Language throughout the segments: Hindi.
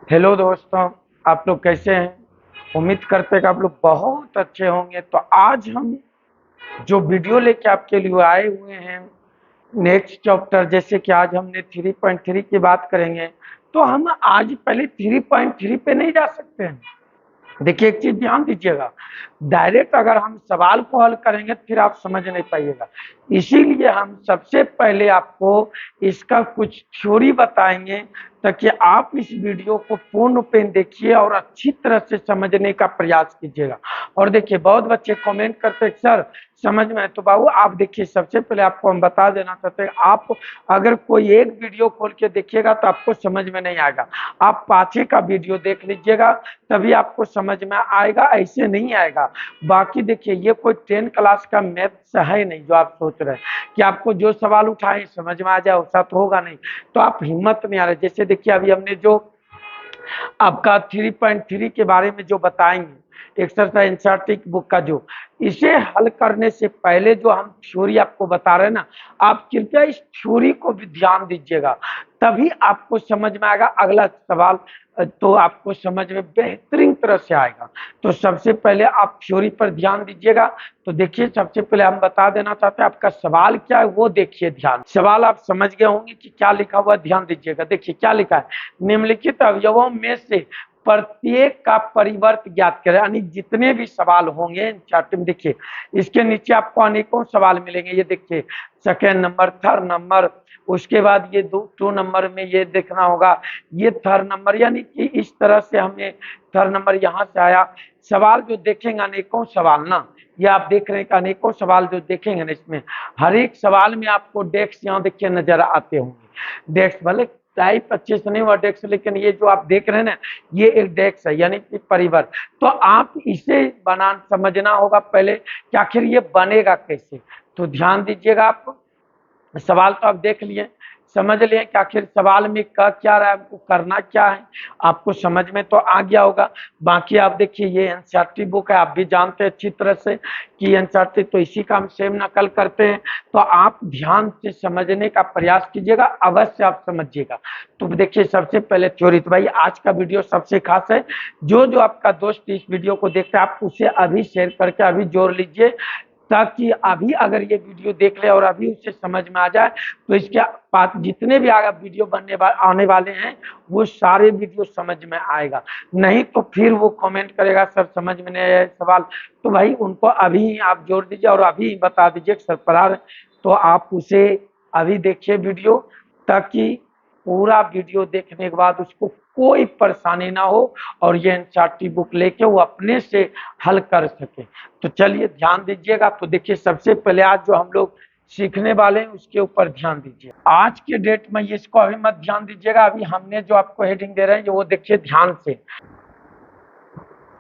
हेलो दोस्तों। आप लोग कैसे हैं? उम्मीद करते हैं कि आप लोग बहुत अच्छे होंगे। तो आज हम जो वीडियो लेके आपके लिए आए हुए हैं, नेक्स्ट चैप्टर, जैसे कि आज हमने 3.3 की बात करेंगे। तो हम आज पहले 3.3 पे नहीं जा सकते हैं। देखिए, एक चीज ध्यान दीजिएगा, डायरेक्ट अगर हम सवाल को हल करेंगे फिर आप समझ नहीं पाइएगा। इसीलिए हम सबसे पहले आपको इसका कुछ थ्योरी बताएंगे, ताकि आप इस वीडियो को पूर्ण पेन देखिए और अच्छी तरह से समझने का प्रयास कीजिएगा। और देखिए, बहुत बच्चे कमेंट करते हैं सर समझ में है। तो बाबू आप देखिए, सबसे पहले आपको हम बता देना चाहते हैं, आप अगर कोई एक वीडियो खोल के देखिएगा तो आपको समझ में नहीं आएगा। आप पांचे का वीडियो देख लीजिएगा, तभी आपको समझ में आएगा, ऐसे नहीं आएगा। बाकी देखिए, ये कोई 10 क्लास का मैथ्स है नहीं जो आप सोच रहे हैं कि आपको जो सवाल उठाए समझ में आ जाए, वैसा तो होगा नहीं। तो आप हिम्मत नहीं आ रहे। जैसे देखिए, अभी हमने जो आपका 3.3 के बारे में जो बताएंगे, एक्सरसाइज एनसीईआरटी बुक का जो, इसे हल करने से पहले जो हम थ्योरी आपको बता रहे हैं ना, आप कृपया इस थ्योरी को भी ध्यान दीजिएगा, तभी आपको समझ में आएगा। अगला सवाल तो आपको समझ में बेहतरीन तरह से आएगा। तो सबसे पहले आप थ्योरी पर ध्यान दीजिएगा। तो देखिए, सबसे पहले हम बता देना चाहते हैं आपका सवाल क्या है, वो देखिए ध्यान। सवाल आप समझ गए होंगे कि क्या लिखा हुआ, ध्यान दीजिएगा। देखिए क्या लिखा है, निम्नलिखित अवयवों में से प्रत्येक का परिवर्त ज्ञात करें। यानी जितने भी सवाल होंगे चार्ट में, देखिए इसके नीचे आपको अनेकों सवाल मिलेंगे। ये देखिए, सेकेंड नंबर, थर्ड नंबर, उसके बाद ये 2 नंबर में ये देखना होगा, ये थर्ड नंबर। यानी कि इस तरह से हमें थर्ड नंबर यहाँ से आया। सवाल जो देखेंगे अनेकों सवाल ना, ये आप देख रहे हैं कि अनेकों सवाल जो देखेंगे ना, इसमें हर एक सवाल में आपको डेस्क यहाँ देखिए नजर आते होंगे। डेस्क भले टाइप अच्छे से नहीं हुआ डेस्क, लेकिन ये जो आप देख रहे हैं ना, ये एक डेस्क है, यानी कि परिवर्त। तो आप इसे बना समझना होगा पहले कि आखिर ये बनेगा कैसे। तो ध्यान दीजिएगा, आप सवाल तो आप देख लिए, समझ लिए कि आखिर सवाल में कह क्या रहा है, हमको करना क्या है, आपको समझ में तो आ गया होगा। बाकी आप देखिए, ये एनसीईआरटी बुक है, आप भी जानते हैं अच्छी तरह से कि एनसीईआरटी, तो इसी का हम सेम नकल करते हैं। तो आप ध्यान से समझने का प्रयास कीजिएगा, अवश्य आप समझिएगा। तो देखिए, सबसे पहले थ्योरी, तो भाई आज का वीडियो सबसे खास है। जो जो आपका दोस्त इस वीडियो को देखता है, आप उसे अभी शेयर करके अभी जोड़ लीजिए, ताकि अभी अगर ये वीडियो देख ले और अभी उसे समझ में आ जाए, तो इसके बाद जितने भी आगे वीडियो आने वाले हैं, वो सारे वीडियो समझ में आएगा। नहीं तो फिर वो कमेंट करेगा सर समझ में नहीं आया सवाल। तो भाई उनको अभी आप जोड़ दीजिए और अभी बता दीजिए सर पढ़ा रहे, तो आप उसे अभी देखिए वीडियो, ताकि पूरा वीडियो देखने के बाद उसको कोई परेशानी ना हो और ये एनसीईआरटी बुक लेके वो अपने से हल कर सके। तो चलिए ध्यान दीजिएगा। तो देखिए, सबसे पहले आज जो हम लोग सीखने वाले हैं उसके ऊपर ध्यान दीजिए। आज के डेट में ये, इसको अभी मत ध्यान दीजिएगा, अभी हमने जो आपको हेडिंग दे रहे हैं वो देखिए ध्यान से,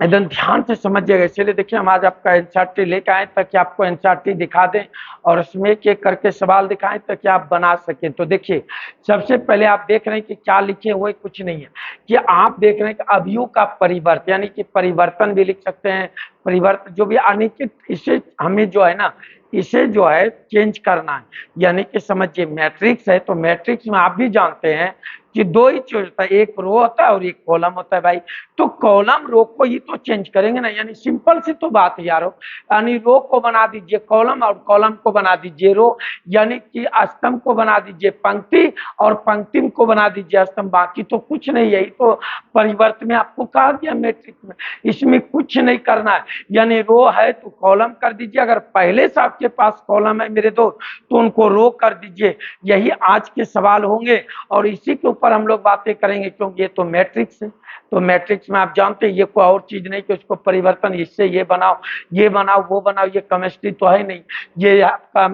एकदम ध्यान से समझिएगा। इसीलिए देखिए, हम आज आपका एनसीईआरटी लेके आए ताकि आपको एनसीईआरटी दिखा दें और उसमें एक एक करके सवाल दिखाएं ताकि आप बना सकें। तो देखिए, सबसे पहले आप देख रहे हैं कि क्या लिखे हुए, कुछ नहीं है, कि आप देख रहे हैं कि अवयव का परिवर्तन, यानी कि परिवर्तन भी लिख सकते हैं, परिवर्तन जो भी, यानी कि इसे हमें जो है ना, इसे जो है चेंज करना है। यानी कि समझिए, मैट्रिक्स है तो मैट्रिक्स में आप भी जानते हैं कि दो ही चीज होता है, एक रो होता है और एक कॉलम होता है भाई। तो कॉलम रो को ही तो चेंज करेंगे ना, यानी सिंपल सी तो बात है यारो। यानी रो को बना दीजिए कॉलम और कॉलम को बना दीजिए रो, यानी कि स्तंभ को बना दीजिए पंक्ति और पंक्ति को बना दीजिए स्तंभ। बाकी तो कुछ नहीं, यही तो परिवर्तन में आपको कहा गया मैट्रिक्स में, इसमें कुछ नहीं करना है। यानी रो है तो कॉलम कर दीजिए, अगर पहले से आपके पास कॉलम है मेरे दोस्त तो उनको रो कर दीजिए। यही आज के सवाल होंगे और इसी के ऊपर हम लोग बातें करेंगे, क्योंकि ये तो मैट्रिक्स है। तो मैट्रिक्स में आप जानते हैं ये कोई और चीज नहीं कि उसको परिवर्तन, इससे ये बनाओ, ये बनाओ, वो बनाओ, ये केमिस्ट्री तो है नहीं, ये आपका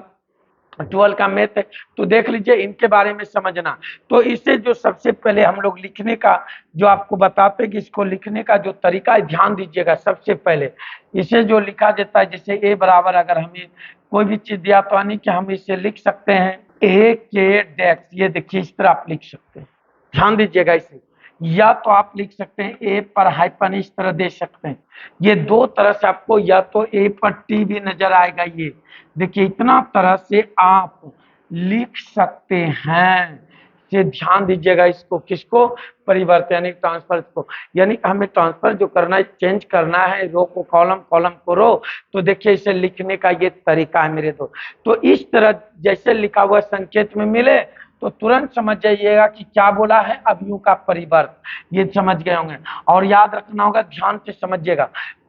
12 का मैथ है। तो देख लीजिए, इनके बारे में समझना। तो इसे जो सबसे पहले हम लोग लिखने का जो आपको बताते हैं कि इसको लिखने का जो तरीका है, ध्यान दीजिएगा। सबसे पहले इसे जो लिखा जाता है, जैसे ए बराबर, अगर हमें कोई भी चीज दिया तो यानी कि हम इसे लिख सकते हैं ए के डेक्स। ये देखिए, इस तरह आप लिख सकते हैं, ध्यान दीजिएगा इसे। या तो आप लिख सकते हैं ए पर हाइपन, इस तरह दे सकते हैं। ये दो तरह से आपको, या तो ए पर टी भी नजर आएगा, ये देखिए इतना तरह से आप लिख सकते हैं। से ध्यान दीजिएगा इसको, किसको, परिवर्तन यानी ट्रांसफर को, यानी हमें ट्रांसफर जो करना है, चेंज करना है, रो को कॉलम, कॉलम को रो। तो देखिए इसे लिखने का ये तरीका है मेरे दोस्त। तो इस तरह जैसे लिखा हुआ संकेत में मिले तो तुरंत समझ जाइएगा कि क्या बोला है, अवयव का परिवर्तन, ये समझ गए होंगे। और याद रखना होगा, ध्यान से समझिएगा।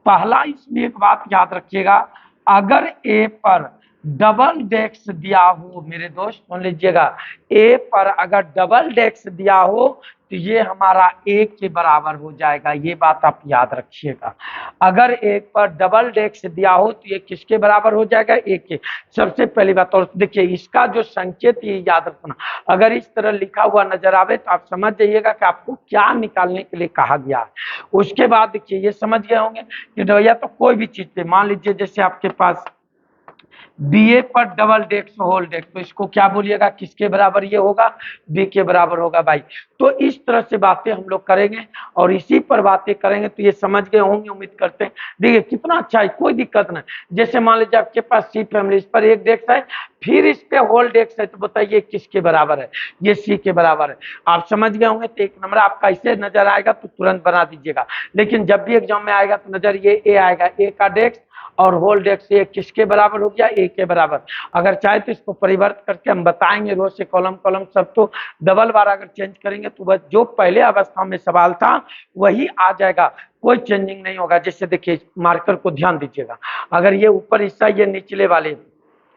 पहला इसमें एक बात याद रखिएगा, अगर ए पर डबल डेक्स दिया हो, मेरे दोस्त सुन लीजिएगा, ए पर अगर डबल डेक्स दिया हो तो ये हमारा ए के बराबर हो जाएगा, ये बात आप याद रखिएगा। अगर एक पर डबल डेक्स दिया हो तो ये किसके बराबर हो जाएगा, ए के। सबसे पहली बात, और देखिए इसका जो संकेत ये याद रखना, अगर इस तरह लिखा हुआ नजर आवे तो आप समझ जाइएगा कि आपको क्या निकालने के लिए कहा गया है। उसके बाद देखिए ये समझ गए होंगे कि या तो कोई भी चीज पे, मान लीजिए जैसे आपके पास बी ए पर डबल डेक्स होल डेक्स, तो इसको क्या बोलिएगा, किसके बराबर ये होगा, बी के बराबर होगा भाई। तो इस तरह से बातें हम लोग करेंगे और इसी पर बातें करेंगे, तो ये समझ गए होंगे उम्मीद करते हैं। देखिए कितना अच्छा है, कोई दिक्कत नहीं। जैसे मान लीजिए आपके पास सी फैमिली, इस पर एक डेक्स है, फिर इस पे होल डेक्स है, तो बताइए किसके बराबर है, ये सी के बराबर है। आप समझ गए होंगे। तो एक नंबर आपका इसे नजर आएगा तो तुरंत बना दीजिएगा, लेकिन जब भी एग्जाम में आएगा तो नजर ये ए आएगा, ए का डेक्स और होल डेक्स ये किसके बराबर हो गया, ए के बराबर। अगर चाहे तो इसको परिवर्तित करके हम बताएंगे, रो से कॉलम, कॉलम सब तो डबल बार अगर चेंज करेंगे तो बस जो पहले अवस्था में सवाल था वही आ जाएगा, कोई चेंजिंग नहीं होगा। जैसे देखिए मार्कर को ध्यान दीजिएगा, अगर ये ऊपर हिस्सा, ये निचले वाले,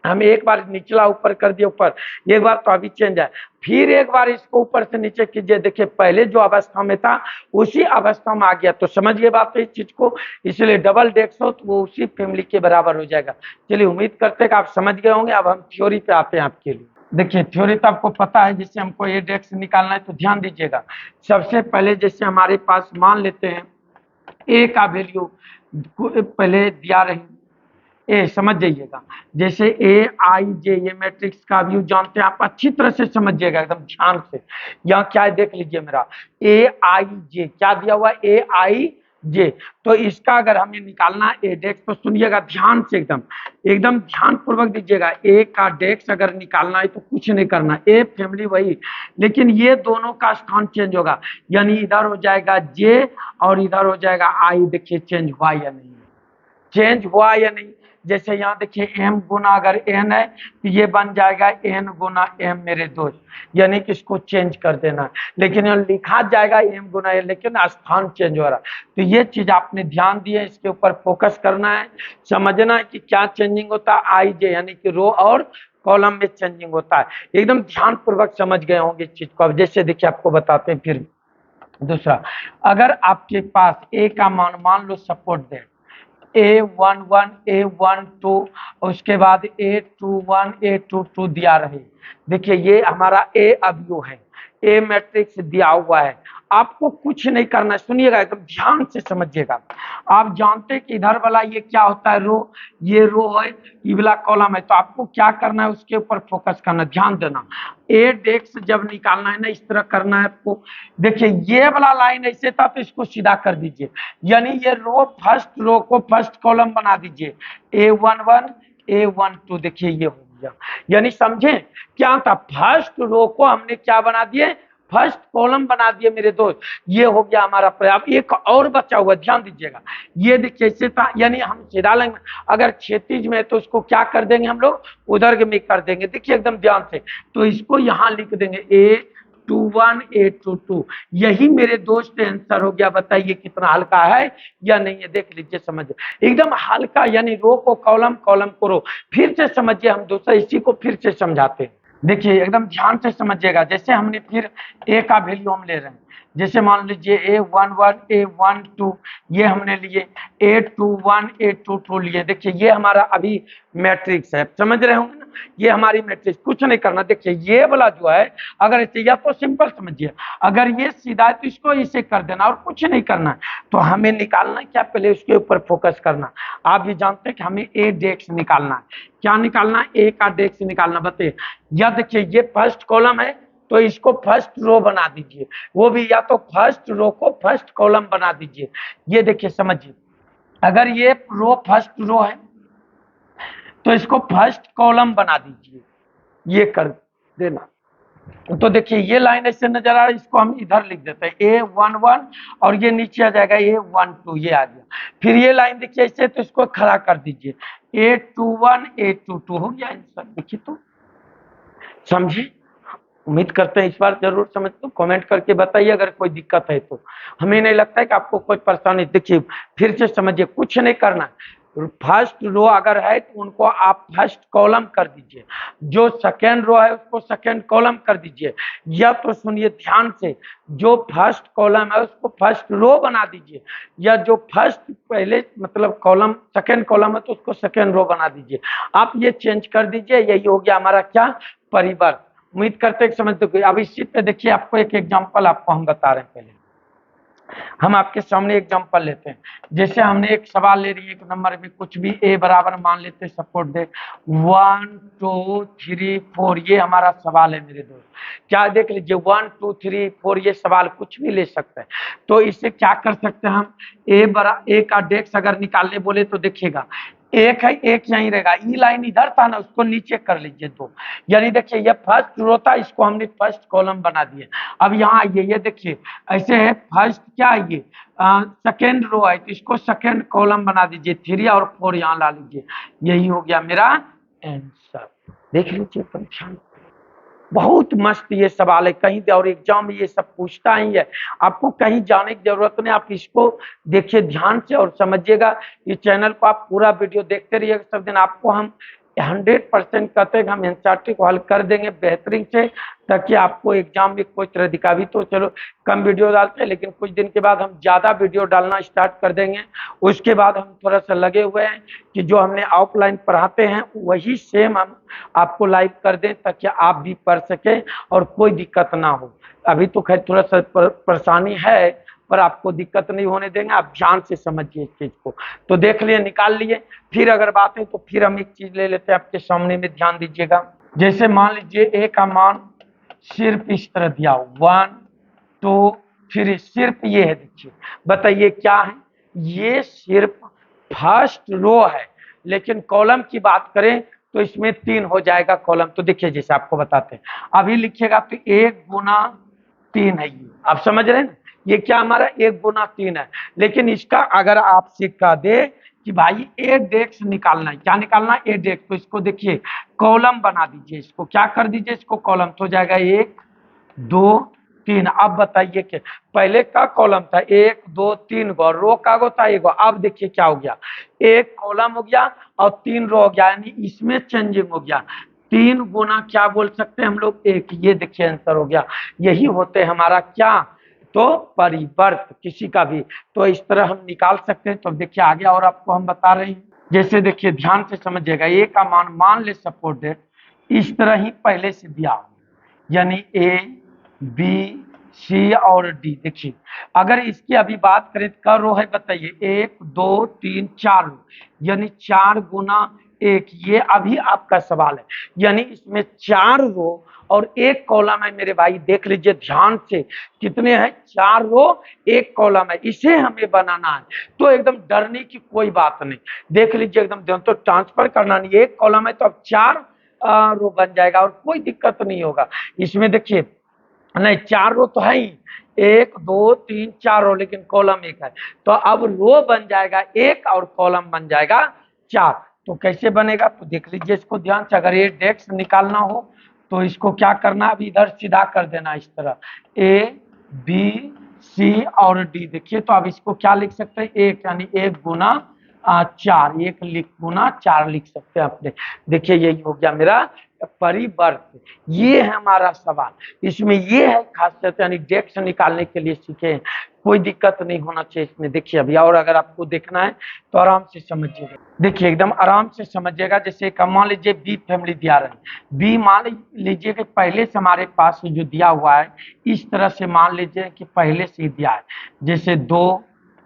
हम एक बार निचला ऊपर कर दिए ऊपर, एक बार तो अभी चेंज है, फिर एक बार इसको ऊपर से नीचे कीजिए, देखिए पहले जो अवस्था में था उसी अवस्था में आ गया। तो समझिए बात है इस चीज को, इसलिए डबल डेक्स हो तो वो उसी फैमिली के बराबर हो जाएगा। चलिए उम्मीद करते हैं कि आप समझ गए होंगे। अब हम थ्योरी पे आते हैं आपके लिए। देखिए थ्योरी तो आपको पता है, जैसे हमको ए डेक्स निकालना है तो ध्यान दीजिएगा। सबसे पहले जैसे हमारे पास मान लेते हैं ए का वैल्यू पहले दिया रही, ए समझ जाइएगा, जैसे ए आई जे, ये मैट्रिक्स का व्यू जानते हैं आप, अच्छी तरह से समझिएगा एकदम ध्यान से। यहाँ क्या है देख लीजिए, मेरा ए आई जे क्या दिया हुआ, ए आई जे। तो इसका अगर हमें निकालना है ए डेक्स, तो सुनिएगा ध्यान से, एकदम एकदम ध्यान पूर्वक दीजिएगा। ए का डेक्स अगर निकालना है तो कुछ नहीं करना, ए फैमिली वही, लेकिन ये दोनों का स्थान चेंज होगा, यानी इधर हो जाएगा जे और इधर हो जाएगा आई। देखिए चेंज हुआ या नहीं, चेंज हुआ या नहीं। जैसे यहाँ देखिए m गुना अगर n है तो ये बन जाएगा n गुना m, मेरे दोस्त, यानी कि इसको चेंज कर देना, लेकिन यहाँ लिखा जाएगा m गुना n, लेकिन स्थान चेंज हो रहा। तो ये चीज आपने ध्यान दिए, इसके ऊपर फोकस करना है, समझना है कि क्या चेंजिंग होता है, आई जे यानी कि रो और कॉलम में चेंजिंग होता है। एकदम ध्यान पूर्वक समझ गए होंगे इस चीज को। अब जैसे देखिए आपको बताते हैं फिर दूसरा, अगर आपके पास ए का मान मान लो सपोर्ट दे A11 A12, उसके बाद A21 A22 दिया रहे। देखिए ये हमारा ए अवयव है, ए मैट्रिक्स दिया हुआ है, आपको कुछ नहीं करना, सुनिएगा एकदम ध्यान से समझिएगा। आप जानते हैं कि इधर वाला ये क्या होता है, रो, ये रो है, ये वाला कॉलम है, तो आपको क्या करना है, उसके ऊपर फोकस करना, ध्यान देना। ए डेक्स जब निकालना है ना, इस तरह करना है आपको। देखिए ये वाला लाइन ऐसे था तो इसको सीधा कर दीजिए, यानी ये रो, फर्स्ट रो को फर्स्ट कॉलम बना दीजिए, A11 A12। देखिए ये हो गया, यानी समझे क्या था, फर्स्ट रो को हमने क्या बना दिए, फर्स्ट कॉलम बना दिए मेरे दोस्त। ये हो गया हमारा प्रयास। एक और बचा हुआ, ध्यान दीजिएगा, ये देखिए ऐसे था, यानी हम सीधा लाइन, अगर क्षैतिज में है तो उसको क्या कर देंगे हम लोग, उधर में कर देंगे। देखिए एकदम ध्यान से, तो इसको यहाँ लिख देंगे A21 A22, यही मेरे दोस्त आंसर हो गया। बताइए कितना हल्का है या नहीं है, देख लीजिए समझिए एकदम हल्का, यानी रो को कॉलम, कॉलम को रो। फिर से समझिए, हम दूसरा इसी को फिर से समझाते हैं। देखिए एकदम ध्यान से समझिएगा, जैसे हमने फिर ए का वैल्यू हम ले रहे हैं, जैसे मान लीजिए A11 A12 ये हमने लिए, A21 A22 लिए। देखिए ये हमारा अभी मैट्रिक्स है, समझ रहे होंगे ना, ये हमारी मैट्रिक्स, कुछ नहीं करना। देखिए ये वाला जो है, अगर ऐसे, या तो सिंपल समझिए, अगर ये सीधा है तो इसको इसे कर देना और कुछ नहीं करना। तो हमें निकालना क्या, पहले उसके ऊपर फोकस करना। आप भी जानते हैं कि हमें ए डेक्स निकालना है, क्या निकालना है, ए का डेक्स निकालना। बताइए, या देखिए ये फर्स्ट कॉलम है तो इसको फर्स्ट रो बना दीजिए, वो भी या तो फर्स्ट रो को फर्स्ट कॉलम बना दीजिए। ये देखिए समझिए, अगर ये रो फर्स्ट रो है तो इसको फर्स्ट कॉलम बना दीजिए, ये कर देना। तो देखिए ये लाइन ऐसे नजर आ रहा है, इसको हम इधर लिख देते हैं A11 और ये नीचे आ जाएगा A12, ये आ गया। फिर ये लाइन देखिए ऐसे, तो इसको खड़ा कर दीजिए, A21 A22 हो गया आंसर। देखिए तो समझे, उम्मीद करते हैं इस बार जरूर समझ। तो कमेंट करके बताइए अगर कोई दिक्कत है तो। हमें नहीं लगता है कि आपको कोई परेशानी। देखिए फिर से समझिए, कुछ नहीं करना। फर्स्ट रो अगर है तो उनको आप फर्स्ट कॉलम कर दीजिए, जो सेकेंड रो है उसको सेकेंड कॉलम कर दीजिए, या तो सुनिए ध्यान से, जो फर्स्ट कॉलम है उसको फर्स्ट रो बना दीजिए, या जो फर्स्ट पहले मतलब कॉलम सेकेंड कॉलम है तो उसको सेकेंड रो बना दीजिए। आप ये चेंज कर दीजिए, यही हो गया हमारा क्या, परिवर्त। उम्मीद करते हैं समझते हो। अब इसी पे देखिए आपको एक एग्जांपल आपको हम बता रहे हैं। पहले हम आपके सामने एग्जांपल लेते हैं। जैसे हमने एक सवाल ले रही है, एक नंबर में कुछ भी a बराबर मान लेते हैं, सपोर्ट दे 1 2 3 4, ये हमारा सवाल है मेरे दोस्त। क्या देख लीजिए 1 2 3 4, ये सवाल कुछ भी ले सकते हैं। तो इससे क्या कर सकते हैं हम, a का डेक्स अगर निकालने बोले तो देखिएगा एक है, एक यहीं रहेगा, ई लाइन इधर था ना, उसको नीचे कर लीजिए दो। यानी देखिए ये फर्स्ट रो था, इसको हमने फर्स्ट कॉलम बना दिया। अब यहाँ आइए, ये देखिए ऐसे है, फर्स्ट क्या है ये सेकेंड रो है, तो इसको सेकेंड कॉलम बना दीजिए, 3 और 4 यहाँ ला लीजिए। यही हो गया मेरा आंसर। देख लीजिए परीक्षा बहुत मस्त ये सवाल है, कहीं और एग्जाम में ये सब पूछता ही है। आपको कहीं जाने की जरूरत नहीं, आप इसको देखिए ध्यान से और समझिएगा। इस चैनल को आप पूरा वीडियो देखते रहिएगा, सब दिन आपको हम 100% कहते हैं हम एनसीईआरटी को हल कर देंगे बेहतरीन से, ताकि आपको एग्जाम में कोई तरह दिखा भी। तो चलो कम वीडियो डालते हैं, लेकिन कुछ दिन के बाद हम ज़्यादा वीडियो डालना स्टार्ट कर देंगे। उसके बाद हम थोड़ा सा लगे हुए हैं कि जो हमने ऑफलाइन पढ़ाते हैं वही सेम हम आपको लाइव कर दें, ताकि आप भी पढ़ सकें और कोई दिक्कत ना हो। अभी तो खैर थोड़ा सा परेशानी है, पर आपको दिक्कत नहीं होने देंगे। आप ध्यान से समझिए इस चीज को। तो देख लिए, निकाल लिए। फिर अगर बात है तो फिर हम एक चीज ले लेते हैं आपके सामने में, ध्यान दीजिएगा। जैसे मान लीजिए ए का मान सिर्फ इस तरह दिया हो 1 2 3, सिर्फ ये है। देखिए बताइए क्या है, ये सिर्फ फर्स्ट रो है, लेकिन कॉलम की बात करें तो इसमें 3 हो जाएगा कॉलम। तो देखिए जैसे आपको बताते हैं, अभी लिखिएगा तो 1 गुना 3 है ये, आप समझ रहे हैं ना, ये क्या हमारा 1 गुना 3 है। लेकिन इसका अगर आप सिक्का दे कि भाई ए डेक्स निकालना है, क्या निकालना है, ए डेक्स, तो इसको देखिए कॉलम बना दीजिए, इसको क्या कर दीजिए, इसको कॉलम, तो हो जाएगा 1 2 3। अब बताइए कि पहले का कॉलम था 1 2 3 गो, रो का गो था 1 गो। अब देखिए क्या हो गया, एक कॉलम हो गया और 3 रो हो गया, यानी इसमें चेंजिंग हो गया। 3 गुना क्या बोल सकते हैं हम लोग, 1। ये देखिए आंसर हो गया। यही होते हमारा क्या, तो परिवर्त किसी का भी। तो इस तरह हम निकाल सकते हैं। तो देखिए आगे और आपको हम बता रहे हैं। जैसे देखिए ध्यान से समझिएगा, ए का मान मान ले सपोर्ट डेट इस तरह ही पहले से दिया हो, यानी ए बी सी और डी। देखिए अगर इसकी अभी बात करें तो क्या रो है बताइए, 1 2 3 4 रो, यानी 4 गुना 1। ये अभी आपका सवाल है, यानी इसमें 4 रो और 1 कॉलम है मेरे भाई। देख लीजिए ध्यान से, कितने हैं, 4 रो 1 कॉलम है, इसे हमें बनाना है। तो एकदम डरने की कोई बात नहीं, देख लीजिए एकदम ध्यान, तो ट्रांसफर करना नहीं, 1 कॉलम है तो अब 4 रो बन जाएगा और कोई दिक्कत नहीं होगा इसमें। देखिए नहीं, 4 रो तो है ही, 1 2 3 4 रो, लेकिन कॉलम 1 है, तो अब रो बन जाएगा 1 और कॉलम बन जाएगा 4। तो कैसे बनेगा, तो देख लीजिए इसको ध्यान से। अगर ये डेक्स निकालना हो तो इसको क्या करना, अब इधर सीधा कर देना इस तरह, ए बी सी और डी। देखिए तो अब इसको क्या लिख सकते हैं, 1 यानी 1 गुना 4, 1 लिख गुना 4 लिख सकते हैं अपने। देखिए यही हो गया मेरा परिवर्त। ये है हमारा सवाल, इसमें ये है खासियत, यानी डेक्स निकालने के लिए सीखे हैं, कोई दिक्कत नहीं होना चाहिए इसमें। देखिए अभी और अगर आपको देखना है तो आराम से समझिएगा। देखिए एकदम आराम से समझिएगा। जैसे मान लीजिए बी फैमिली दिया रहे, बी मान लीजिए कि पहले से हमारे पास जो दिया हुआ है, इस तरह से मान लीजिए कि पहले से दिया है, जैसे 2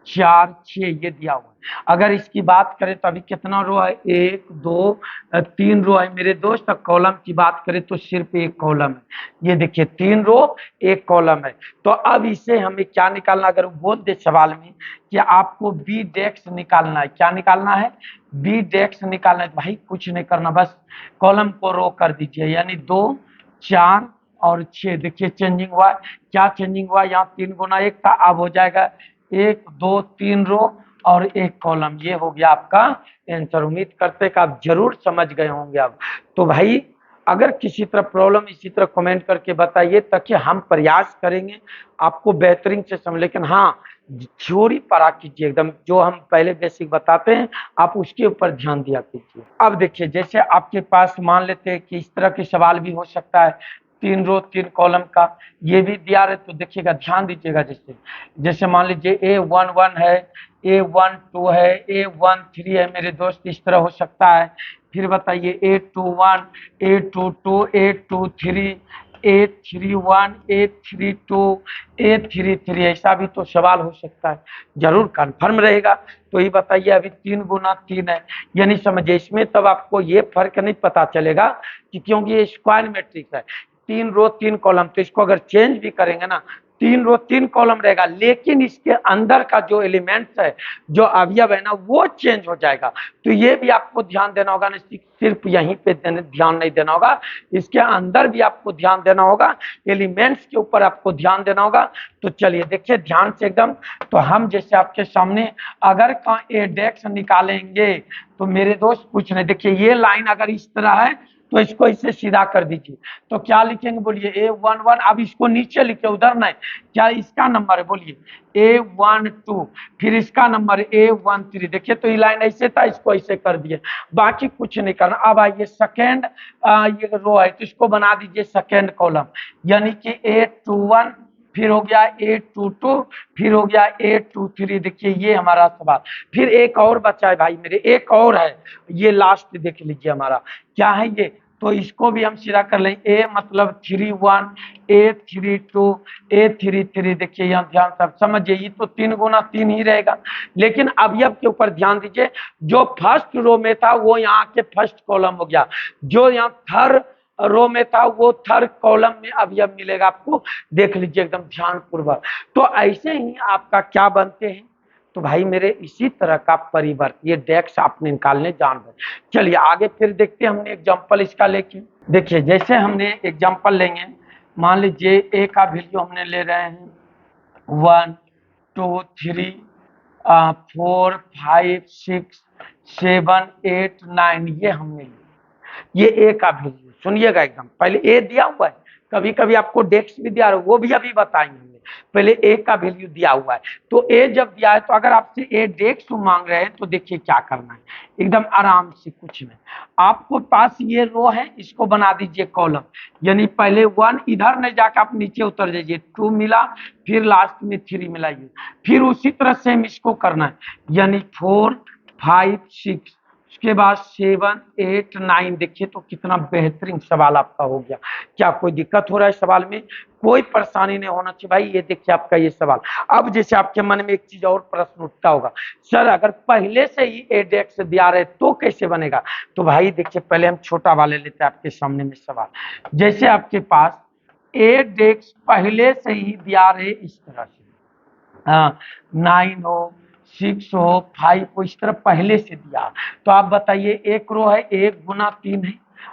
4 6 ये दिया हुआ है। अगर इसकी बात करें तो अभी कितना रो है, 1 2 3 रो है मेरे दोस्त। कॉलम की बात करें तो सिर्फ 1 कॉलम है, ये देखिए 3 रो 1 कॉलम है। तो अब इसे हमें क्या निकालना, अगर बोल दे सवाल में कि आपको बी डेक्स निकालना है, क्या निकालना है, बी डेक्स निकालना है, तो भाई कुछ नहीं करना, बस कॉलम को रो कर दीजिए, यानी 2 4 और 6। देखिए चेंजिंग हुआ, क्या चेंजिंग हुआ, यहाँ 3 गुना 1 था, अब हो जाएगा 1 2 3 रो और 1 कॉलम। ये हो गया आपका आंसर। उम्मीद करते हैं कि आप जरूर समझ गए होंगे अब। तो भाई अगर किसी तरह प्रॉब्लम इसी तरह कमेंट करके बताइए, ताकि हम प्रयास करेंगे आपको बेहतरीन से समझ। लेकिन हाँ, थ्योरी पढ़ा कीजिए एकदम, जो हम पहले बेसिक बताते हैं आप उसके ऊपर ध्यान दिया कीजिए। अब देखिए जैसे आपके पास मान लेते हैं कि इस तरह के सवाल भी हो सकता है, 3 रो 3 कॉलम का, ये भी दिया रहे तो देखिएगा, ध्यान दीजिएगा। जैसे जैसे मान लीजिए A11 है, A12 है, A13 है मेरे दोस्त, इस तरह हो सकता है। फिर बताइए A21, A22, A23, A31, A32, A33, ऐसा भी तो सवाल हो सकता है, जरूर कंफर्म रहेगा। तो ये बताइए अभी 3 गुना 3 है, यानी समझिए इसमें तब आपको ये फर्क नहीं पता चलेगा कि, क्योंकि ये स्क्वायर मैट्रिक्स है, 3 रो 3 कॉलम, तो इसको अगर चेंज भी करेंगे ना, 3 रो 3 कॉलम रहेगा, लेकिन इसके अंदर का जो एलिमेंट्स है, जो अवयव है ना, वो चेंज हो जाएगा। तो ये भी आपको ध्यान देना होगा ना, सिर्फ यहीं पे ध्यान नहीं देना होगा, इसके अंदर भी आपको ध्यान देना होगा, एलिमेंट्स के ऊपर आपको ध्यान देना होगा। तो चलिए देखिए ध्यान से एकदम। तो हम जैसे आपके सामने अगर का एडेक्स निकालेंगे, तो मेरे दोस्त कुछ नहीं, देखिए ये लाइन अगर इस तरह है तो इसको इसे सीधा कर दीजिए। तो क्या लिखेंगे बोलिए, A11। अब इसको नीचे लिखे, उधर नहीं, क्या इसका नंबर है बोलिए, A12। फिर इसका नंबर A13। देखिए तो ये लाइन ऐसे था, इसको ऐसे कर दिए, बाकी कुछ नहीं करना। अब आइए सेकेंड, ये रो है तो इसको बना दीजिए सेकेंड कॉलम, यानी कि A21, फिर हो गया A22, फिर हो गया A23। देखिए ये हमारा सवाल। फिर एक और बचा है भाई मेरे, एक और है, ये लास्ट देख लीजिए हमारा क्या है ये। तो इसको भी हम सीधा कर लें, A मतलब 31, A32, A33। देखिए यहाँ ध्यान सब समझिए, ये तो 3 गुना 3 ही रहेगा, लेकिन अवयव के ऊपर ध्यान दीजिए। जो फर्स्ट रो में था वो यहाँ के फर्स्ट कॉलम हो गया, जो यहाँ थर्ड रो में था वो थर्ड कॉलम में अवयव मिलेगा आपको। देख लीजिए एकदम ध्यान पूर्वक। तो ऐसे ही आपका क्या बनते हैं, तो भाई मेरे इसी तरह का परिवर्त, ये डेक्स आपने निकालने जान गए। चलिए आगे फिर देखते हैं, हमने एग्जांपल इसका लेके। देखिए जैसे हमने एग्जांपल लेंगे, मान लीजिए ए का वैल्यू हमने ले रहे हैं 1 2 3 4 5 6 7 8 9, ये हमने लिया, ये ए का वैल्यू। सुनिएगा एकदम, पहले ए दिया हुआ है, कभी कभी आपको डेक्स भी दिया है, वो भी अभी बताएंगे। पहले ए का वैल्यू दिया हुआ है, तो ए जब दिया है तो अगर आपसे ए डेक्स मांग रहे हैं तो देखिए क्या करना है, एकदम आराम से, कुछ नहीं, आपको पास ये रो है, इसको बना दीजिए कॉलम, यानी पहले 1, इधर नहीं जाकर आप नीचे उतर जाइए, 2 मिला, फिर लास्ट में 3 मिलाइए, फिर उसी तरह से हम इसको करना है, यानी 4 5 6, उसके बाद 7 8 9। देखिए तो कितना बेहतरीन सवाल आपका हो गया। क्या कोई दिक्कत हो रहा है सवाल में, कोई परेशानी नहीं होना चाहिए भाई। ये देखिए आपका ये सवाल। अब जैसे आपके मन में एक चीज और प्रश्न उठता होगा, सर अगर पहले से ही एडेक्स दिया रहे तो कैसे बनेगा। तो भाई देखिए पहले हम छोटा वाले लेते हैं आपके सामने में सवाल। जैसे आपके पास एडेक्स पहले से ही दिया रहे इस तरह से, 9 हो 6 हो 5 हो, इस तरह पहले से दिया, तो आप बताइए एक रो है 1 गुना 3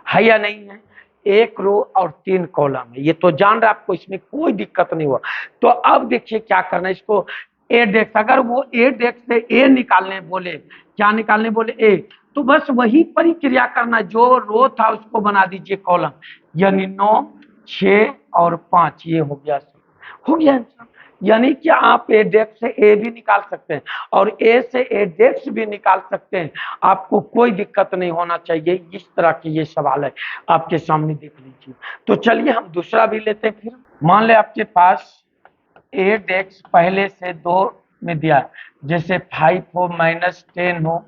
है या नहीं है, एक रो और 3 कॉलम है, ये तो जान रहा आपको, इसमें कोई दिक्कत नहीं हुआ। तो अब देखिए क्या करना है, इसको ए डेक्स, अगर वो ए डेक्स से ए निकालने बोले, क्या निकालने बोले, ए, तो बस वही प्रक्रिया करना, जो रो था उसको बना दीजिए कॉलम, यानी 9 6 और 5, ये हो गया, हो गया आंसर। यानी कि आप ए डेक्स से ए भी निकाल सकते हैं और ए से ए डेक्स भी निकाल सकते हैं, आपको कोई दिक्कत नहीं होना चाहिए। इस तरह के ये सवाल है आपके सामने, देख लीजिए। तो चलिए हम दूसरा भी लेते हैं। फिर मान ले आपके पास ए डेक्स पहले से 2 में दिया, जैसे 5 हो -10 हो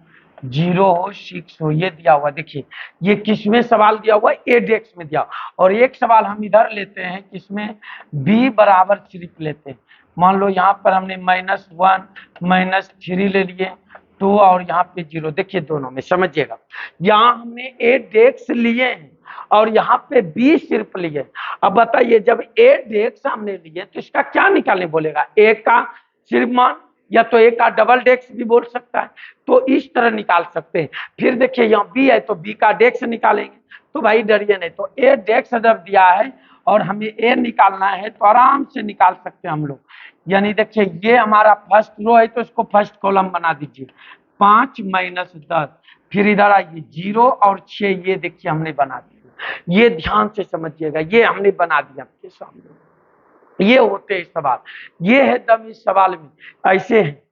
0 हो 6 हो, ये दिया हुआ। देखिए ये किसमें सवाल दिया हुआ है, ए डेक्स में दिया। और एक सवाल हम इधर लेते हैं किसमें, बी बराबर सिर्फ लेते हैं। मान लो यहाँ पर हमने -1 -3 ले लिए, 2 और यहाँ पे 0। देखिए दोनों में समझिएगा, यहाँ हमने ए डेक्स लिए हैं और यहाँ पे बी सिर्फ लिए। अब बताइए जब ए डेक्स हमने लिए तो इसका क्या निकालने बोलेगा, ए का सिर्फ मान, या तो ए का डबल डेस्क भी बोल सकता है, तो इस तरह निकाल सकते हैं। फिर देखिए यहाँ बी है तो बी का डेस्क निकालेंगे, तो भाई डरिए नहीं, तो ए डेस्क जब दिया है और हमें ए निकालना है तो आराम से निकाल सकते हैं हम लोग। यानी देखिए ये हमारा फर्स्ट रो है तो इसको फर्स्ट कॉलम बना दीजिए, 5 माइनस 10, फिर इधर आइए 0 और 6, ये देखिए हमने बना दिया। ये ध्यान से समझिएगा, ये हमने बना दिया आपके सामने। ये होते हैं सवाल, ये है दम इस सवाल में ऐसे है।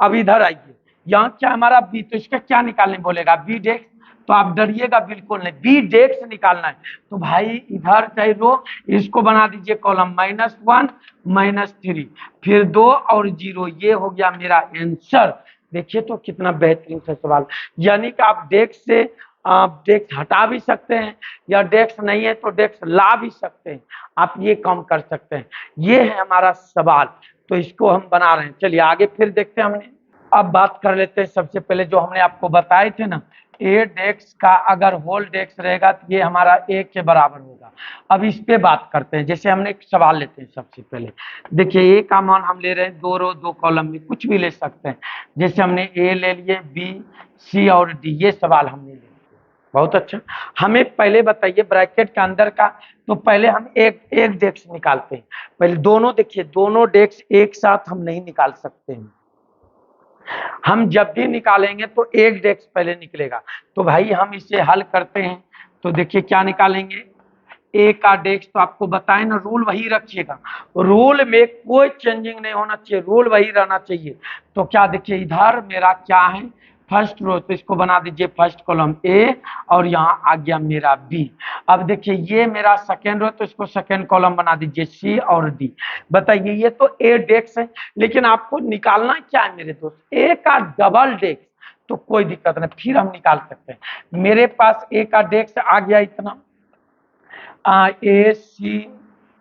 अब इधर आइए, यहाँ क्या हमारा बी, तो इसका क्या निकालने बोलेगा, बी डेक्स, तो आप डरिएगा बिल्कुल नहीं, बी डेक्स निकालना है। तो भाई इधर चाहे रो, इसको बना दीजिए कॉलम -1 -3, फिर 2 और 0, ये हो गया मेरा आंसर। देखिए तो कितना बेहतरीन सा सवाल। यानी कि आप डेस्क से आप डेस्क हटा भी सकते हैं, या डेस्क नहीं है तो डेस्क ला भी सकते हैं, आप ये काम कर सकते हैं। ये है हमारा सवाल, तो इसको हम बना रहे हैं। चलिए आगे फिर देखते हैं। हमने अब बात कर लेते हैं सबसे पहले जो हमने आपको बताए थे ना, ए डेक्स का अगर होल डेक्स रहेगा तो ये हमारा ए के बराबर होगा। अब इस पे बात करते हैं। जैसे हमने एक सवाल लेते हैं सबसे पहले, देखिए ए का मान हम ले रहे हैं 2 रो 2 कॉलम में, कुछ भी ले सकते हैं। जैसे हमने ए ले लिए, बी, सी और डी, ये सवाल हमने ले लिया। बहुत अच्छा, हमें पहले बताइए ब्रैकेट के अंदर का, तो पहले हम एक एक डेस्क निकालते हैं। पहले दोनों देखिए, दोनों डेस्क एक साथ हम नहीं निकाल सकते हैं। हम जब भी निकालेंगे तो एक डेस्क पहले निकलेगा। तो भाई हम इसे हल करते हैं, तो देखिए क्या निकालेंगे, ए का डेस्क, तो आपको बताए ना रूल वही रखिएगा, रूल में कोई चेंजिंग नहीं होना चाहिए, रूल वही रहना चाहिए। तो क्या देखिए इधर मेरा क्या है, फर्स्ट रो, तो इसको बना दीजिए फर्स्ट कॉलम ए, और यहाँ आ गया मेरा बी। अब देखिए ये मेरा सेकेंड रो, तो इसको सेकेंड कॉलम बना दीजिए सी और डी। बताइए ये तो ए डेस्क है, लेकिन आपको निकालना क्या है मेरे दोस्त, ए का डबल डेस्क, तो कोई दिक्कत नहीं, फिर हम निकाल सकते हैं। मेरे पास ए का डेस्क आ गया इतना, ए सी,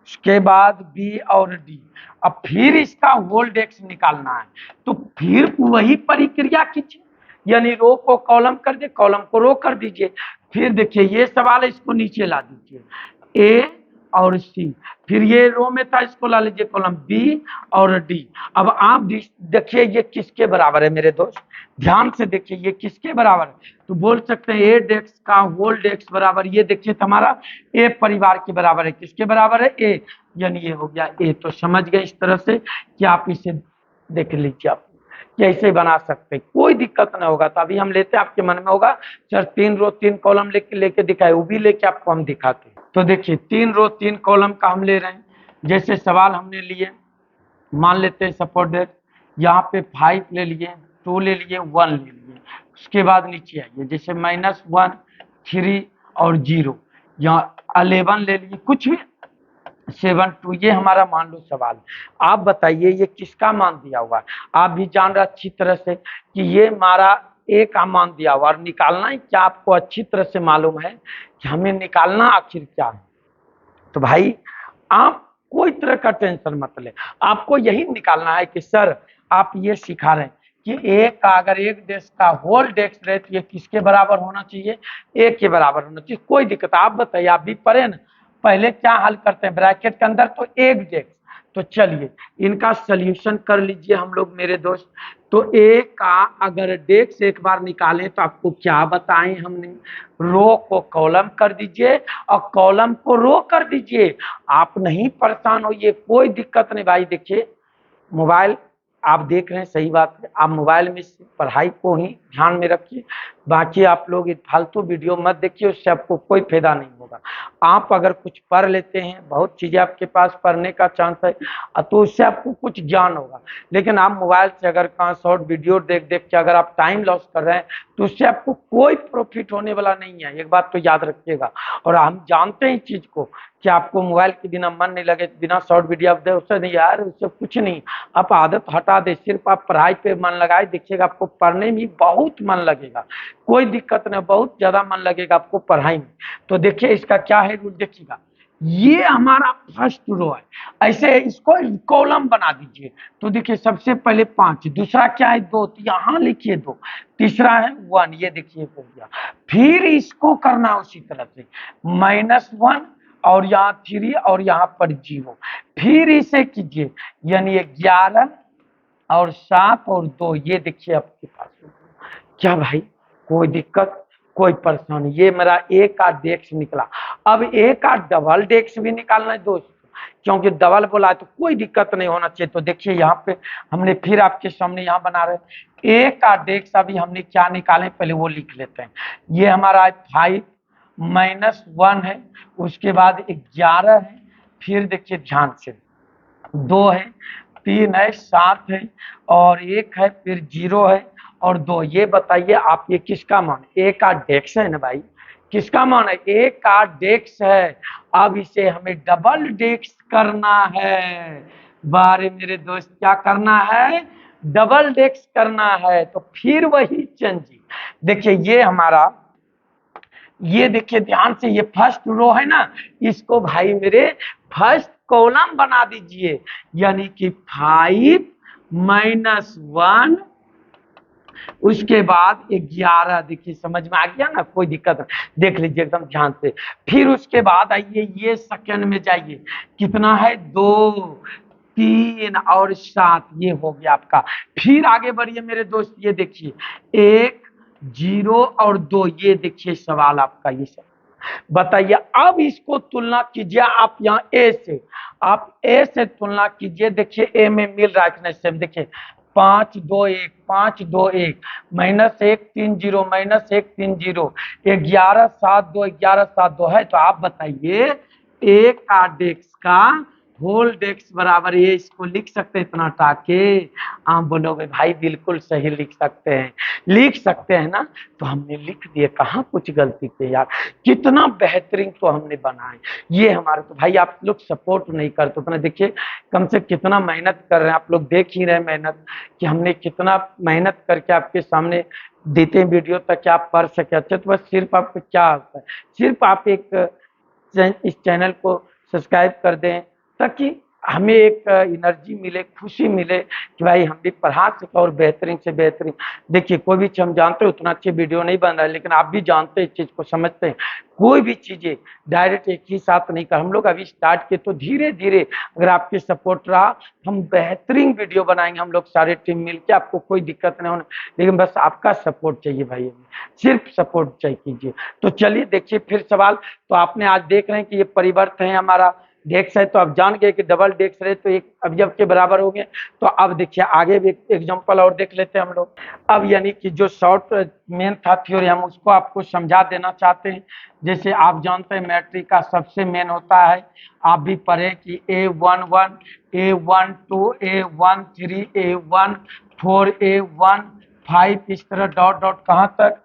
उसके बाद बी और डी। अब फिर इसका होल डेस्क निकालना है, तो फिर वही प्रक्रिया कीजिए, यानी रो को कॉलम कर दे, कॉलम को रो कर दीजिए। फिर देखिए ये सवाल है, इसको नीचे ला दीजिए, ए और सी, फिर ये रो में था, इसको ला लीजिए कॉलम बी और डी। अब आप देखिए ये किसके बराबर है मेरे दोस्त, ध्यान से देखिए ये किसके बराबर है, तो बोल सकते हैं ए डेस्क का होल डेस्क बराबर, ये देखिए हमारा ए परिवार के बराबर है। किसके बराबर है, ए, यानी ये हो गया ए। तो समझ गए इस तरह से कि आप इसे देख लीजिए, आप कैसे बना सकते हैं, कोई दिक्कत ना होगा। तो अभी हम लेते हैं, आपके मन में होगा सर 3 रो 3 कॉलम लेके दिखाए, वो भी लेके आपको हम दिखाते हैं। तो देखिए 3 रो 3 कॉलम का हम ले रहे हैं। जैसे सवाल हमने लिए, मान लेते हैं सपोर्ट डेट, यहाँ पे 5 ले लिए, 2 ले लिए, 1 ले लिए। उसके बाद नीचे आइए, जैसे -1, 3 और 0, यहाँ 11 ले लिए, कुछ भी 7, 2, ये हमारा मान लो सवाल। आप बताइए ये किसका मान दिया हुआ है, आप भी जान रहे अच्छी तरह से कि ये हमारा ए का मान दिया हुआ, और निकालना है क्या आपको अच्छी तरह से मालूम है कि हमें निकालना आखिर क्या है। तो भाई आप कोई तरह का टेंशन मत ले, आपको यही निकालना है कि सर आप ये सिखा रहे हैं कि ए का अगर एक डेस्क का होल डेस्क रहे तो ये किसके बराबर होना चाहिए, ए के बराबर होना चाहिए। कोई दिक्कत, आप बताइए, आप भी पढ़े ना, पहले क्या हल करते हैं ब्रैकेट के अंदर, तो एक डेस्क। तो चलिए इनका सोल्यूशन कर लीजिए हम लोग मेरे दोस्त। तो ए का अगर डेस्क एक बार निकालें तो आपको क्या बताएं हमने, रो को कॉलम कर दीजिए और कॉलम को रो कर दीजिए। आप नहीं परेशान होइए, कोई दिक्कत नहीं भाई। देखिए मोबाइल आप देख रहे हैं, सही बात है, आप मोबाइल में पढ़ाई को ही ध्यान में रखिए, बाकी आप लोग फालतू वीडियो मत देखिए, उससे आपको कोई फायदा नहीं होगा। आप अगर कुछ पढ़ लेते हैं, बहुत चीजें आपके पास पढ़ने का चांस है, तो उससे आपको कुछ ज्ञान होगा। लेकिन आप मोबाइल से अगर कहाँ शॉर्ट वीडियो देख देख के अगर आप टाइम लॉस कर रहे हैं, तो उससे आपको कोई प्रॉफिट होने वाला नहीं है, एक बात तो याद रखिएगा। और हम जानते हैं इस चीज को कि आपको मोबाइल के बिना मन नहीं लगे, बिना शॉर्ट वीडियो आप उससे नहीं यार, उससे कुछ नहीं, आप आदत हटा दे, सिर्फ आप पढ़ाई पे मन लगाए, देखिएगा आपको पढ़ने में बहुत मन लगेगा, कोई दिक्कत नहीं, बहुत ज्यादा मन लगेगा आपको पढ़ाई में। तो देखिए इसका क्या है रूल, देखिएगा ये हमारा फर्स्ट रो है, ऐसे इसको कॉलम बना दीजिए। तो देखिए सबसे पहले 5, दूसरा क्या है 2, तो यहाँ लिखिए 2, तीसरा है 1, ये देखिए हो गया। फिर इसको करना उसी तरह से -1 और यहाँ 3 और यहाँ पर 0, फिर इसे कीजिए, यानी 11 और 7 और 2, ये देखिए आपके पास। क्या भाई, कोई दिक्कत, कोई परेशानी? ये मेरा ए का डेक्स निकला। अब ए का डबल डेक्स भी निकालना है दोस्त, क्योंकि डबल बोला है तो कोई दिक्कत नहीं होना चाहिए। तो देखिए यहाँ पे हमने फिर आपके सामने यहाँ बना रहे ए का डेक्स। अभी हमने क्या निकाले पहले वो लिख लेते हैं। ये हमारा 5 -1 है, उसके बाद 11 है, फिर देखिए ध्यान से 2 है, 3 है, 7 है और 1 है, फिर 0 है और 2। ये बताइए आप ये किसका मान? ए का डेक्स है ना भाई, किसका मान है? ए का डेक्स है। अब इसे हमें डबल डेक्स करना है। बारे मेरे दोस्त, क्या करना है? डबल डेक्स करना है। तो फिर वही चेंजिंग, देखिए ये हमारा, ये देखिए ध्यान से, ये फर्स्ट रो है ना, इसको भाई मेरे फर्स्ट कॉलम बना दीजिए। यानी कि 5 -1, उसके बाद 11। देखिए समझ में आ गया ना, कोई दिक्कत नहीं, देख लीजिए एकदम ध्यान से। फिर उसके बाद आइए ये सेकंड में जाइए, कितना है? 2, 3 और 7, ये हो गया आपका। फिर आगे बढ़िए मेरे दोस्त, ये देखिए 1, 0 और 2, ये देखिए सवाल आपका। ये सब बताइए। अब इसको तुलना कीजिए आप यहाँ ए से, आप ए से तुलना कीजिए। देखिए ए में मिल रहा है कि नहीं? सेम देखिए 5 2 1, 5 2 1, -1 3 0, -1 3 0, 11 7 2, 11 7 2 है। तो आप बताइए ए का डेक्स का होल डेक्स बराबर ये, इसको लिख सकते हैं इतना टाके? आप बोलोगे भाई बिल्कुल सही लिख सकते हैं, लिख सकते हैं ना? तो हमने लिख दिए, कहाँ कुछ गलती पे यार, कितना बेहतरीन तो हमने बनाए। ये हमारे, तो भाई आप लोग सपोर्ट नहीं करते तो ना, देखिए कम से कितना मेहनत कर रहे हैं आप लोग, देख ही रहे हैं मेहनत कि हमने कितना मेहनत करके आपके सामने देते हैं वीडियो ताकि आप पढ़ सके। अच्छा, तो बस सिर्फ आपको क्या होता है, सिर्फ आप एक इस चैनल को सब्सक्राइब कर दें ताकि हमें एक एनर्जी मिले, खुशी मिले कि भाई हम भी पढ़ा सके और बेहतरीन से बेहतरीन। देखिए कोई भी चीज हम जानते हैं उतना अच्छी वीडियो नहीं बन रहा है, लेकिन आप भी जानते हैं इस चीज को, समझते हैं। कोई भी चीजें डायरेक्ट एक ही साथ नहीं कर, हम लोग अभी स्टार्ट किए, तो धीरे धीरे अगर आपके सपोर्ट रहा हम बेहतरीन वीडियो बनाएंगे, हम लोग सारे टीम मिलकर। आपको कोई दिक्कत नहीं होने, लेकिन बस आपका सपोर्ट चाहिए भाई, हमें सिर्फ सपोर्ट चाहिए कीजिए। तो चलिए देखिए फिर सवाल। तो आपने आज देख रहे हैं कि ये परिवर्त है हमारा डेक्स है, तो आप जान गए कि डबल डेक्स रहे तो एक अवयव के बराबर हो गए। तो अब देखिए आगे भी एक एग्जांपल और देख लेते हैं हम लोग। अब यानी कि जो शॉर्ट मेन था थ्योरी, हम उसको आपको समझा देना चाहते हैं। जैसे आप जानते हैं मैट्रिक का सबसे मेन होता है, आप भी पढ़े कि A11, A12, A13, A14, A15, इस तरह डॉट डॉट कहाँ तक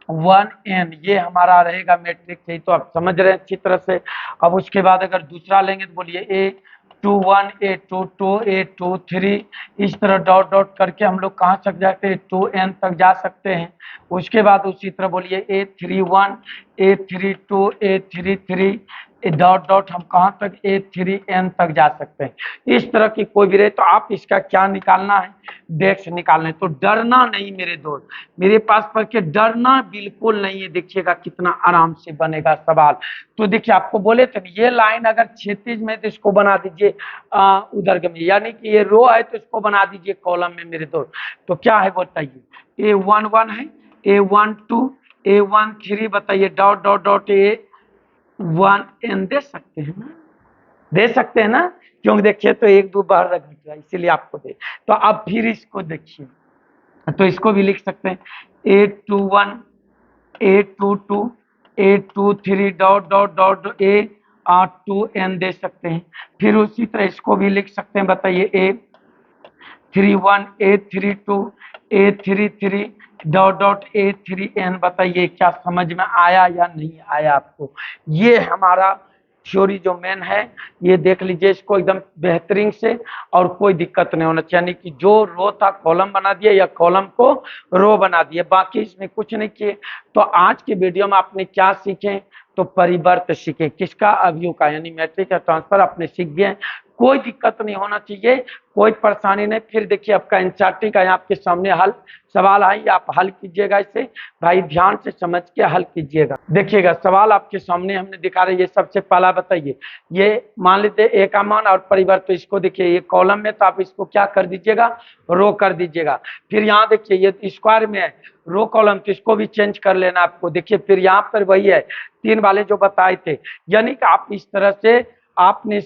A1N, ये हमारा रहेगा मैट्रिक्स। यही तो आप समझ रहे हैं अच्छी तरह से। अब उसके बाद अगर दूसरा लेंगे तो बोलिए A21, A22, A23, इस तरह डॉट डॉट करके हम लोग कहाँ तक जाते हैं? 2N तक जा सकते हैं। उसके बाद उसी तरह बोलिए A31, A32, A33, dot dot हम कहाँ तक? A3N तक जा सकते हैं। इस तरह की कोई भी रहे तो आप इसका क्या निकालना है? डेक्स निकालना है। तो डरना नहीं मेरे दोस्त, मेरे पास पढ़ के डरना बिल्कुल नहीं है। देखिएगा कितना आराम से बनेगा सवाल। तो देखिए आपको बोले थे ये लाइन अगर क्षैतिज में तो इसको बना दीजिए उधर में, यानी कि ये रो है तो इसको बना दीजिए कॉलम में मेरे दोस्त। तो क्या है बताइए? A11 है, A12, A13, बताइए डॉट डॉट डॉट A1N दे सकते हैं ना? दे सकते हैं ना? क्योंकि देखिए तो 1 2 बार रख दिया इसीलिए आपको दे। तो अब फिर इसको देखिए, तो इसको भी लिख सकते हैं A21, A22, A23, dot dot dot A2N दे सकते हैं। फिर उसी तरह इसको भी लिख सकते हैं, बताइए A31, A32, A33, dot dot A3N। बताइए क्या समझ में आया या नहीं आया आपको? ये हमारा थ्योरी जो मेन है, ये देख लीजिए इसको एकदम बेहतरीन से, और कोई दिक्कत नहीं होना चाहिए। यानी कि जो रो था कॉलम बना दिया या कॉलम को रो बना दिए, बाकी इसमें कुछ नहीं किए। तो आज के वीडियो में आपने क्या सीखे? तो परिवर्त सीखे, किसका? अवयव का, यानी मैट्रिक्स का ट्रांसफर आपने सीख गए। कोई दिक्कत नहीं होना चाहिए, कोई परेशानी नहीं। फिर देखिए आपका एनसीईआरटी का यहाँ आपके सामने हल सवाल है, आप हल कीजिएगा इसे, भाई ध्यान से समझ के हल कीजिएगा। देखिएगा सवाल आपके सामने हमने दिखा रहे हैं। सबसे पहला बताइए, ये मान लीजिए ए का मान और परिवर्त, तो इसको देखिए ये कॉलम में, तो आप इसको क्या कर दीजिएगा, रो कर दीजिएगा। फिर यहाँ देखिए ये स्क्वायर में है रो कॉलम, तो इसको भी चेंज कर लेना आपको। देखिए फिर यहाँ पर वही है 3 वाले जो बताए थे, यानी कि आप इस तरह से आपने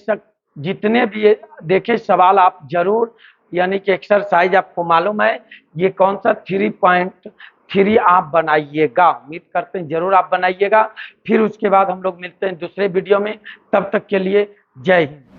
जितने भी देखे सवाल आप जरूर, यानी कि एक्सरसाइज आपको मालूम है ये कौन सा 3.3 आप बनाइएगा। उम्मीद करते हैं जरूर आप बनाइएगा। फिर उसके बाद हम लोग मिलते हैं दूसरे वीडियो में, तब तक के लिए जय हिंद।